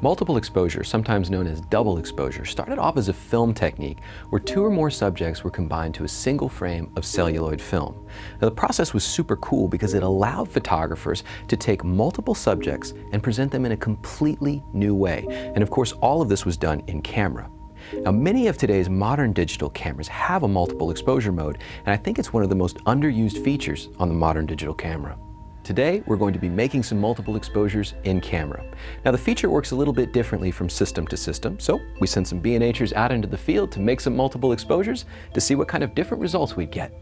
Multiple exposure, sometimes known as double exposure, started off as a film technique where two or more subjects were combined to a single frame of celluloid film. Now, the process was super cool because it allowed photographers to take multiple subjects and present them in a completely new way. And of course, all of this was done in camera. Now, many of today's modern digital cameras have a multiple exposure mode, and I think it's one of the most underused features on the modern digital camera. Today, we're going to be making some multiple exposures in camera. Now, the feature works a little bit differently from system to system, so we sent some B&Hers out into the field to make some multiple exposures to see what kind of different results we'd get.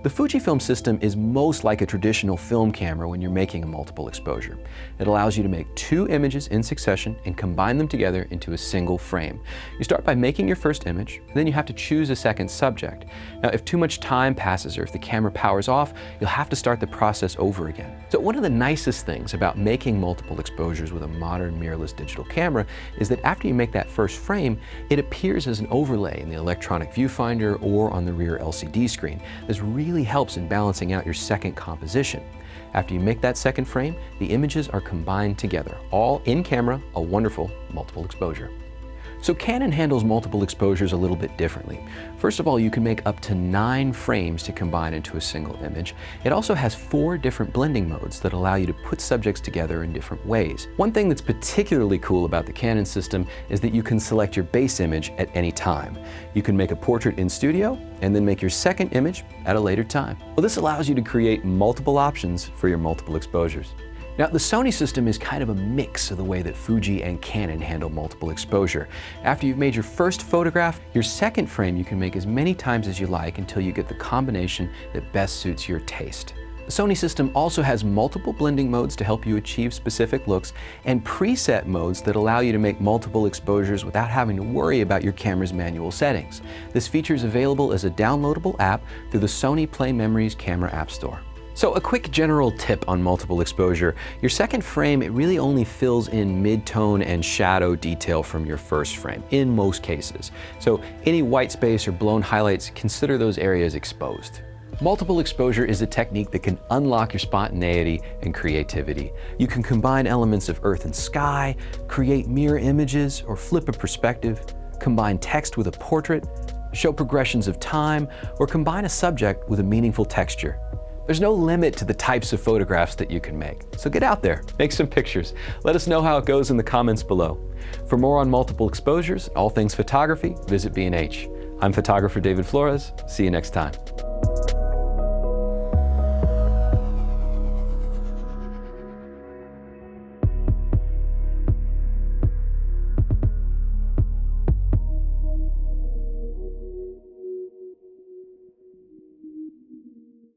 The Fujifilm system is most like a traditional film camera when you're making a multiple exposure. It allows you to make two images in succession and combine them together into a single frame. You start by making your first image, and then you have to choose a second subject. Now, if too much time passes or if the camera powers off, you'll have to start the process over again. So one of the nicest things about making multiple exposures with a modern mirrorless digital camera is that after you make that first frame, it appears as an overlay in the electronic viewfinder or on the rear LCD screen. This really helps in balancing out your second composition. After you make that second frame, the images are combined together, all in camera, a wonderful multiple exposure. So Canon handles multiple exposures a little bit differently. First of all, you can make up to 9 frames to combine into a single image. It also has 4 different blending modes that allow you to put subjects together in different ways. One thing that's particularly cool about the Canon system is that you can select your base image at any time. You can make a portrait in studio and then make your second image at a later time. Well, this allows you to create multiple options for your multiple exposures. Now, the Sony system is kind of a mix of the way that Fuji and Canon handle multiple exposure. After you've made your first photograph, your second frame you can make as many times as you like until you get the combination that best suits your taste. The Sony system also has multiple blending modes to help you achieve specific looks and preset modes that allow you to make multiple exposures without having to worry about your camera's manual settings. This feature is available as a downloadable app through the Sony PlayMemories camera app store. So a quick general tip on multiple exposure. Your second frame, it really only fills in mid-tone and shadow detail from your first frame, in most cases. So any white space or blown highlights, consider those areas exposed. Multiple exposure is a technique that can unlock your spontaneity and creativity. You can combine elements of earth and sky, create mirror images or flip a perspective, combine text with a portrait, show progressions of time, or combine a subject with a meaningful texture. There's no limit to the types of photographs that you can make. So get out there, make some pictures. Let us know how it goes in the comments below. For more on multiple exposures, all things photography, visit B&H. I'm photographer David Flores. See you next time.